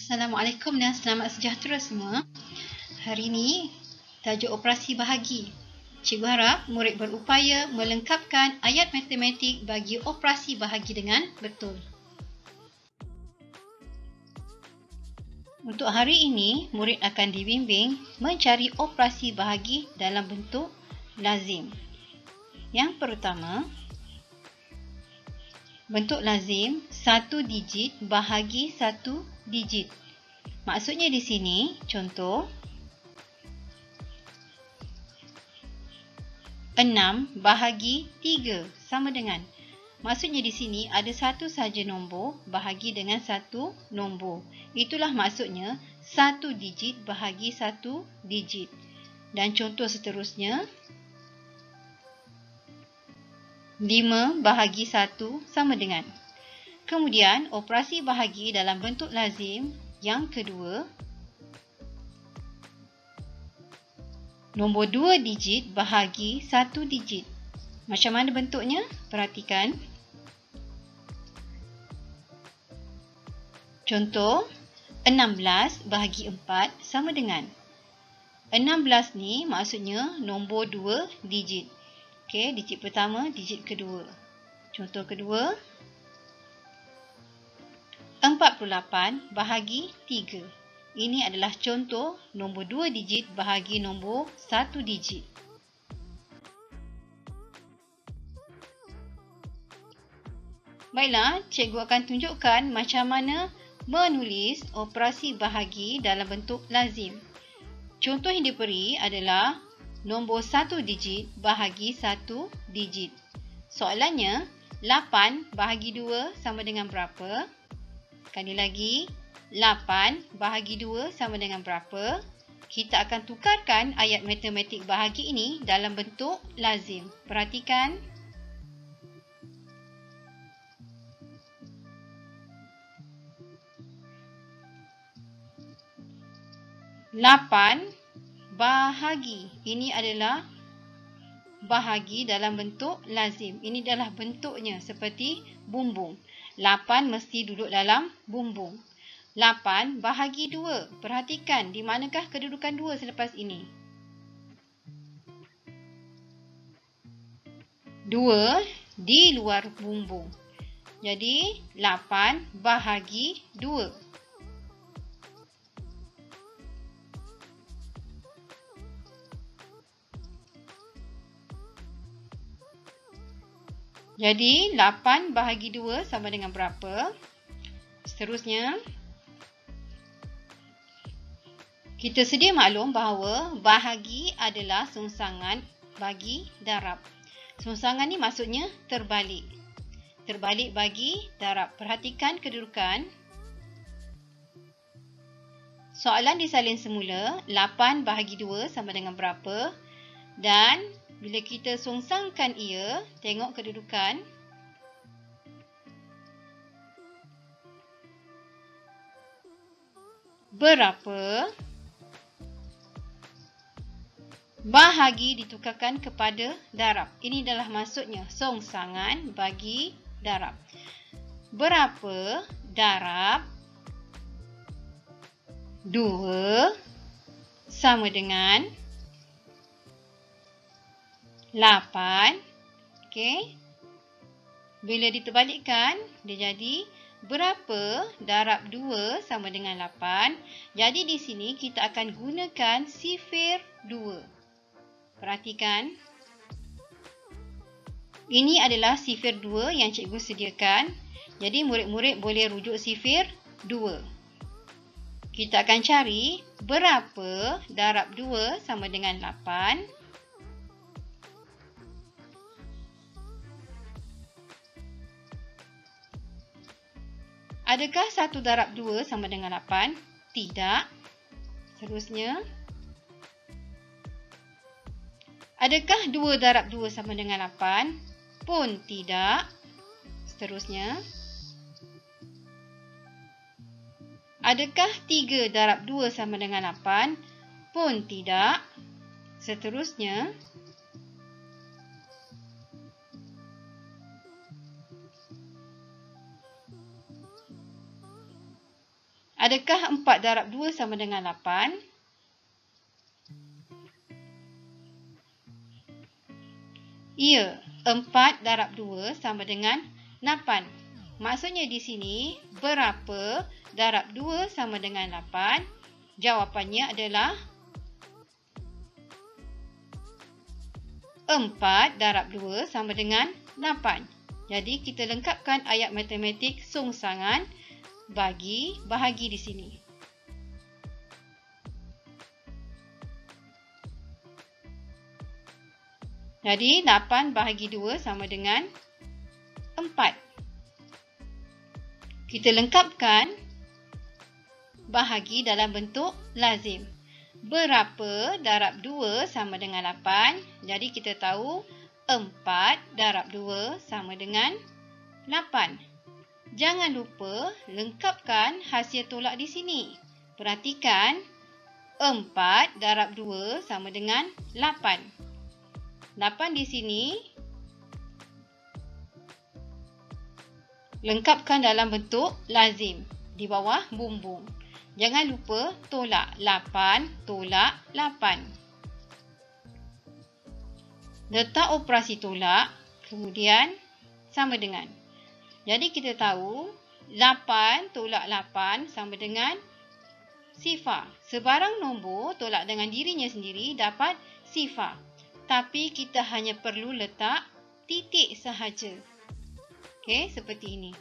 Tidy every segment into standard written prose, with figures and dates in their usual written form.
Assalamualaikum dan selamat sejahtera semua. Hari ini, tajuk operasi bahagi. Cikgu harap murid berupaya melengkapkan ayat matematik bagi operasi bahagi dengan betul. Untuk hari ini, murid akan dibimbing mencari operasi bahagi dalam bentuk lazim. Yang pertama, bentuk lazim 1 digit bahagi 1 digit. Maksudnya di sini, contoh 6 bahagi 3 sama dengan. Maksudnya di sini ada satu saja nombor bahagi dengan satu nombor. Itulah maksudnya 1 digit bahagi 1 digit. Dan contoh seterusnya 5 bahagi 1 sama dengan. Kemudian operasi bahagi dalam bentuk lazim yang kedua, nombor 2 digit bahagi 1 digit. Macam mana bentuknya? Perhatikan. Contoh 16 bahagi 4 sama dengan. 16 ni maksudnya nombor 2 digit. Okey, digit pertama, digit kedua. Contoh kedua 48 bahagi 3. Ini adalah contoh nombor 2 digit bahagi nombor 1 digit. Baiklah, cikgu akan tunjukkan macam mana menulis operasi bahagi dalam bentuk lazim. Contoh yang diberi adalah nombor 1 digit bahagi 1 digit. Soalannya, 8 bahagi 2 sama dengan berapa? Sekali lagi, 8 bahagi 2 sama dengan berapa? Kita akan tukarkan ayat matematik bahagi ini dalam bentuk lazim. Perhatikan. Lapan bahagi. Ini adalah bahagi dalam bentuk lazim. Ini adalah bentuknya seperti bumbung. 8 mesti duduk dalam bumbung. 8 bahagi 2. Perhatikan di manakah kedudukan 2 selepas ini. 2 di luar bumbung. Jadi 8 bahagi 2. Jadi 8 bahagi 2 sama dengan berapa? Seterusnya, kita sedia maklum bahawa bahagi adalah songsangan bagi darab. Songsangan ni maksudnya terbalik. Terbalik bagi darab. Perhatikan kedudukan. Soalan disalin semula, 8 bahagi 2 sama dengan berapa? Dan bila kita songsangkan ia, tengok kedudukan. Berapa bahagi ditukarkan kepada darab. Ini adalah maksudnya songsangan bagi darab. Berapa darab 2 sama dengan 8. Okey. Bila diterbalikkan, dia jadi berapa darab 2 sama dengan 8. Jadi di sini kita akan gunakan sifir 2. Perhatikan. Ini adalah sifir 2 yang cikgu sediakan. Jadi murid-murid boleh rujuk sifir 2. Kita akan cari berapa darab 2 sama dengan 8. Adakah 1 darab 2 sama dengan 8? Tidak. Seterusnya, adakah 2 darab 2 sama dengan 8? Pun tidak. Seterusnya, adakah 3 darab 2 sama dengan 8? Pun tidak. Seterusnya, Adakah 4 darab 2 sama dengan 8? Ya, 4 darab 2 sama dengan 8. Maksudnya di sini, berapa darab 2 sama dengan 8? Jawapannya adalah 4 darab 2 sama dengan 8. Jadi, kita lengkapkan ayat matematik songsangan bagi bahagi di sini. Jadi, 8 bahagi 2 sama dengan 4. Kita lengkapkan bahagi dalam bentuk lazim. Berapa darab 2 sama dengan 8? Jadi, kita tahu 4 darab 2 sama dengan 8. Jangan lupa lengkapkan hasil tolak di sini. Perhatikan, 4 darab 2 sama dengan 8. 8 di sini lengkapkan dalam bentuk lazim di bawah bumbung. Jangan lupa tolak 8 tolak 8. Letak operasi tolak, kemudian sama dengan. Jadi kita tahu 8 tolak 8 sama dengan sifar. Sebarang nombor tolak dengan dirinya sendiri dapat sifar. Tapi kita hanya perlu letak titik sahaja. Okey, seperti ini.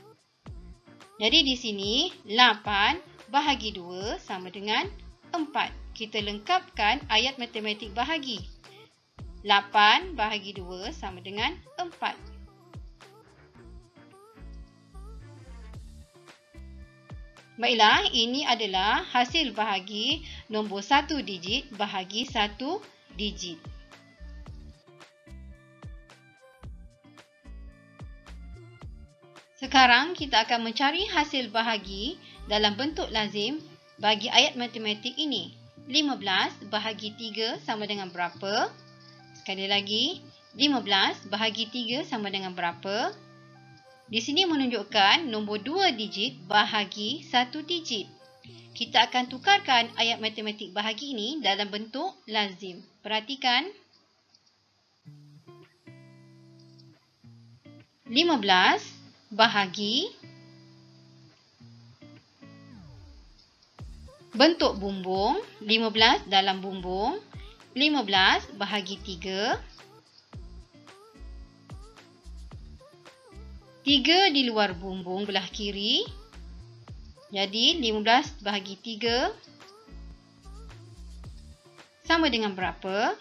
Jadi di sini 8 bahagi 2 sama dengan 4. Kita lengkapkan ayat matematik bahagi. 8 bahagi 2 sama dengan 4. Baiklah, ini adalah hasil bahagi nombor 1 digit bahagi 1 digit. Sekarang kita akan mencari hasil bahagi dalam bentuk lazim bagi ayat matematik ini. 15 bahagi 3 sama dengan berapa? Sekali lagi, 15 bahagi 3 sama dengan berapa? Di sini menunjukkan nombor 2 digit bahagi 1 digit. Kita akan tukarkan ayat matematik bahagi ini dalam bentuk lazim. Perhatikan. 15 bahagi bentuk bumbung, 15 dalam bumbung, 15 bahagi 3, 3 di luar bumbung belah kiri, jadi 15 bahagi 3 sama dengan berapa?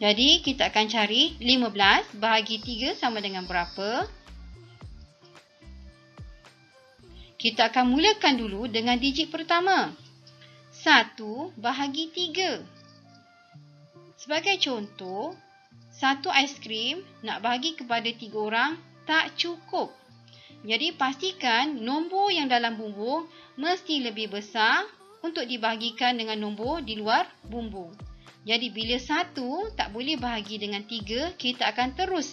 Jadi kita akan cari 15 bahagi 3 sama dengan berapa? Kita akan mulakan dulu dengan digit pertama. 1 bahagi 3. Sebagai contoh, 1 aiskrim nak bagi kepada 3 orang tak cukup. Jadi pastikan nombor yang dalam bumbung mesti lebih besar untuk dibahagikan dengan nombor di luar bumbung. Jadi bila 1 tak boleh bahagi dengan 3, kita akan terus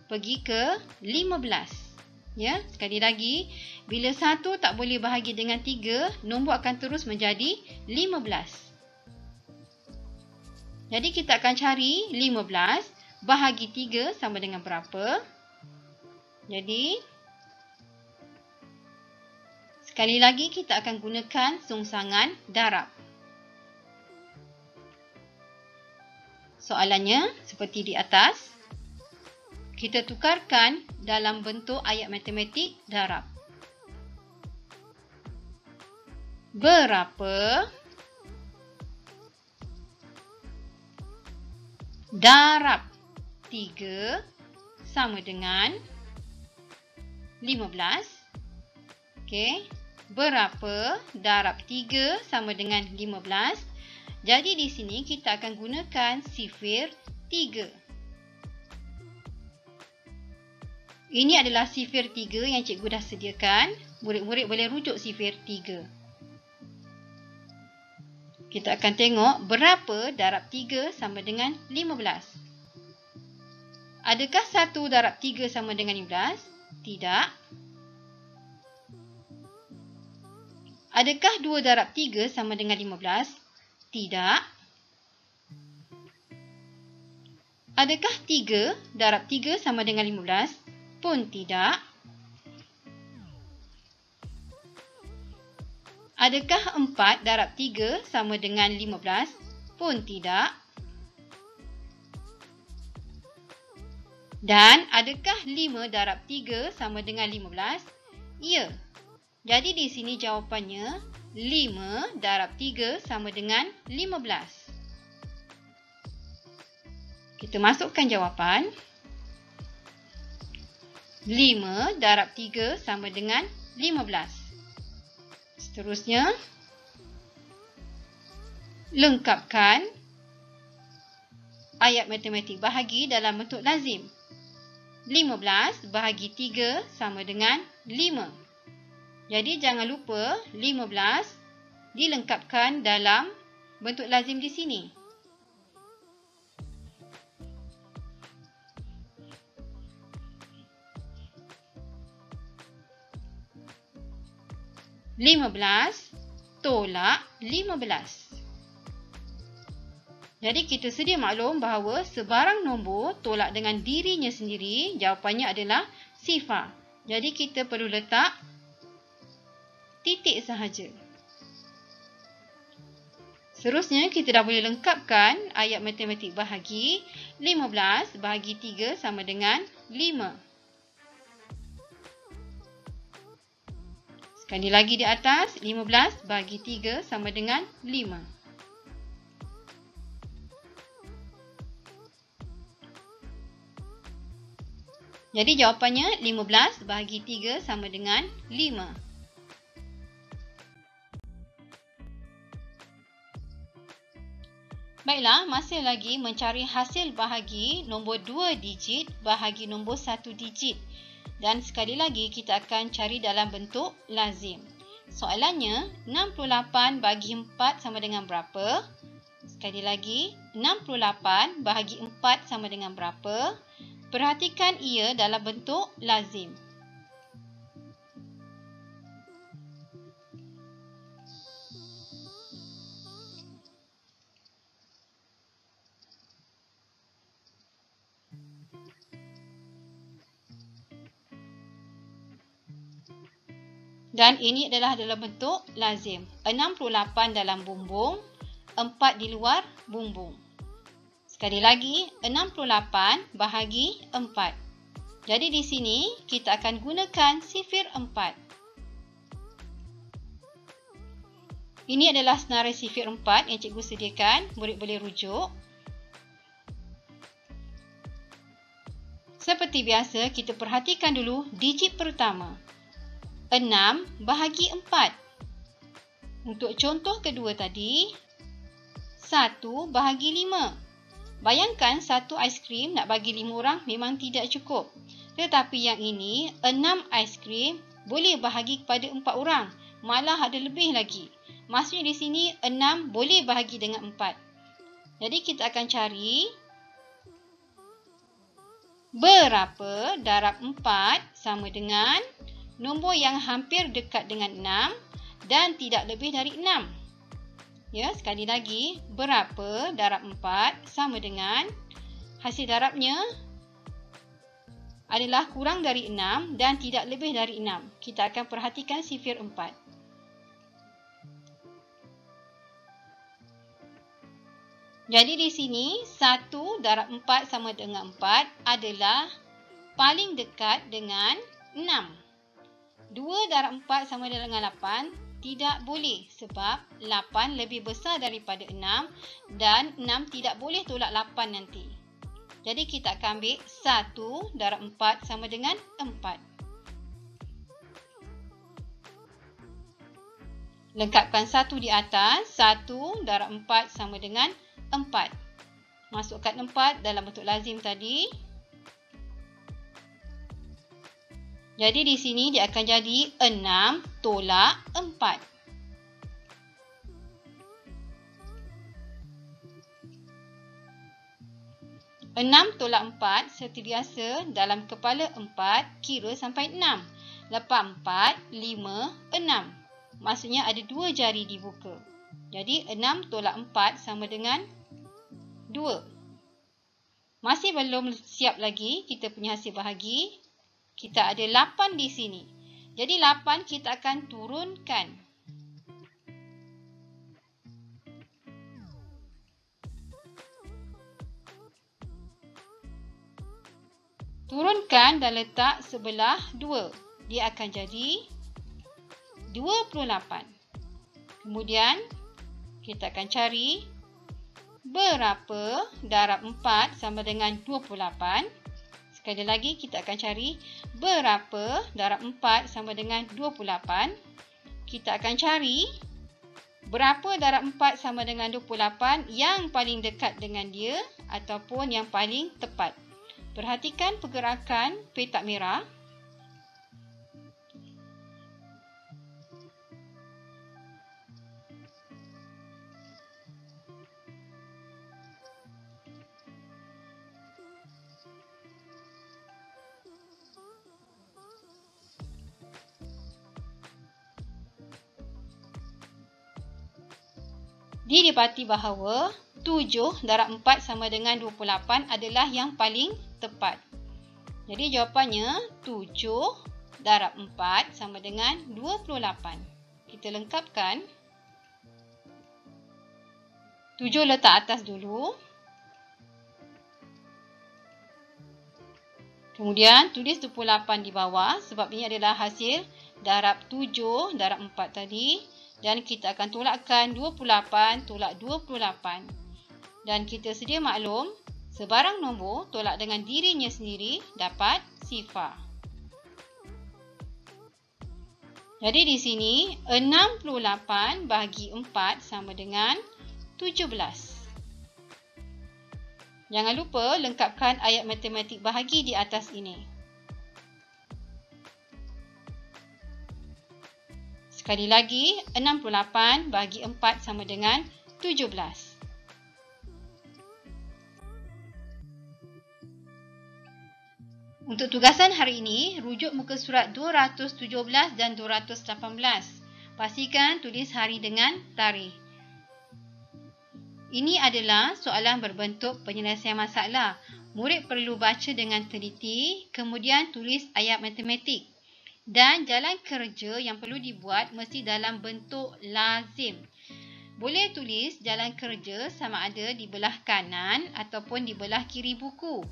pergi ke 15. Ya, sekali lagi, bila 1 tak boleh bahagi dengan 3, nombor akan terus menjadi 15. Jadi kita akan cari 15 bahagi 3 sama dengan berapa? Jadi, sekali lagi kita akan gunakan songsangan darab. Soalannya seperti di atas. Kita tukarkan dalam bentuk ayat matematik darab. Berapa darab 3 sama dengan 15? Okey. Berapa darab 3 sama dengan 15? Jadi di sini kita akan gunakan sifir 3. Ini adalah sifir 3 yang cikgu dah sediakan. Murid-murid boleh rujuk sifir 3. Kita akan tengok berapa darab 3 sama dengan 15. Adakah 1 darab 3 sama dengan 15? Tidak. Adakah 2 darab 3 sama dengan 15? Tidak. Adakah 3 darab 3 sama dengan 15? Pun tidak. Adakah 4 darab 3 sama dengan 15? Pun tidak. Dan adakah 5 darab 3 sama dengan 15? Ya. Jadi di sini jawapannya 5 darab 3 sama dengan 15. Kita masukkan jawapan. 5 darab 3 sama dengan 15. Seterusnya, lengkapkan ayat matematik bahagi dalam bentuk lazim. 15 bahagi 3 sama dengan 5. Jadi jangan lupa 15 dilengkapkan dalam bentuk lazim di sini. Lima tolak 15. Jadi kita sedia maklum bahawa sebarang nombor tolak dengan dirinya sendiri, jawapannya adalah sifar. Jadi kita perlu letak titik sahaja. Seterusnya kita dah boleh lengkapkan ayat matematik bahagi. 15 bahagi 3 sama dengan 5. Sekali lagi di atas, 15 bahagi 3 sama dengan 5. Jadi jawapannya 15 bahagi 3 sama dengan 5. Baiklah, masih lagi mencari hasil bahagi nombor 2 digit bahagi nombor 1 digit. Dan sekali lagi kita akan cari dalam bentuk lazim. Soalannya, 68 bagi 4 sama dengan berapa? Sekali lagi, 68 bahagi 4 sama dengan berapa? Perhatikan ia dalam bentuk lazim. Dan ini adalah dalam bentuk lazim. 68 dalam bumbung, 4 di luar bumbung. Sekali lagi, 68 bahagi 4. Jadi di sini kita akan gunakan sifir 4. Ini adalah senarai sifir 4 yang cikgu sediakan. Murid boleh rujuk. Seperti biasa, kita perhatikan dulu digit pertama. 6 bahagi 4. Untuk contoh kedua tadi, 1 bahagi 5. Bayangkan satu aiskrim nak bagi 5 orang memang tidak cukup. Tetapi yang ini, 6 aiskrim boleh bahagi kepada 4 orang. Malah ada lebih lagi. Maksudnya di sini 6 boleh bahagi dengan 4. Jadi kita akan cari berapa darab 4 sama dengan nombor yang hampir dekat dengan 6 dan tidak lebih dari 6. Ya, sekali lagi, berapa darab 4 sama dengan hasil darabnya adalah kurang dari 6 dan tidak lebih dari 6. Kita akan perhatikan sifir 4. Jadi di sini 1 darab 4 sama dengan 4 adalah paling dekat dengan 6. 2 darab 4 sama dengan 8 tidak boleh sebab 8 lebih besar daripada 6 dan 6 tidak boleh tolak 8 nanti. Jadi kita akan ambil 1 darab 4 sama dengan 4. Lengkapkan 1 di atas, 1 darab 4 sama dengan 4. Masukkan 4 dalam bentuk lazim tadi. Jadi di sini dia akan jadi 6 tolak 4. 6 tolak 4 seperti biasa dalam kepala 4 kira sampai 6. Lepas 4, 5, 6. Maksudnya ada 2 jari dibuka. Jadi 6 tolak 4 sama dengan 2. Masih belum siap lagi kita punya hasil bahagi. Kita ada 8 di sini. Jadi 8 kita akan turunkan. Turunkan dan letak sebelah 2. Dia akan jadi 28. Kemudian kita akan cari berapa darab 4 sama dengan 28. Sekali lagi kita akan cari berapa darab 4 sama dengan 28. Kita akan cari berapa darab 4 sama dengan 28 yang paling dekat dengan dia ataupun yang paling tepat. Perhatikan pergerakan petak merah. Didapati bahawa 7 darab 4 sama dengan 28 adalah yang paling tepat. Jadi jawapannya 7 darab 4 sama dengan 28. Kita lengkapkan. 7 letak atas dulu. Kemudian tulis 28 di bawah sebab ini adalah hasil darab 7 darab 4 tadi. Dan kita akan tolakkan 28 tolak 28. Dan kita sedia maklum, sebarang nombor tolak dengan dirinya sendiri dapat sifar. Jadi di sini 68 bahagi 4 sama dengan 17. Jangan lupa lengkapkan ayat matematik bahagi di atas ini. Sekali lagi, 68 bahagi 4 sama dengan 17. Untuk tugasan hari ini, rujuk muka surat 217 dan 218. Pastikan tulis hari dengan tarikh. Ini adalah soalan berbentuk penyelesaian masalah. Murid perlu baca dengan teliti, kemudian tulis ayat matematik. Dan jalan kerja yang perlu dibuat mesti dalam bentuk lazim. Boleh tulis jalan kerja sama ada di belah kanan ataupun di belah kiri buku.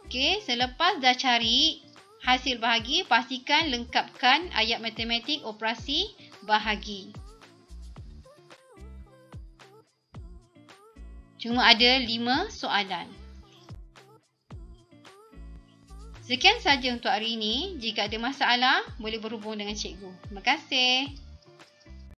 Okey, selepas dah cari hasil bahagi, pastikan lengkapkan ayat matematik operasi bahagi. Cuma ada 5 soalan. Sekian saja untuk hari ini. Jika ada masalah, boleh berhubung dengan cikgu. Terima kasih.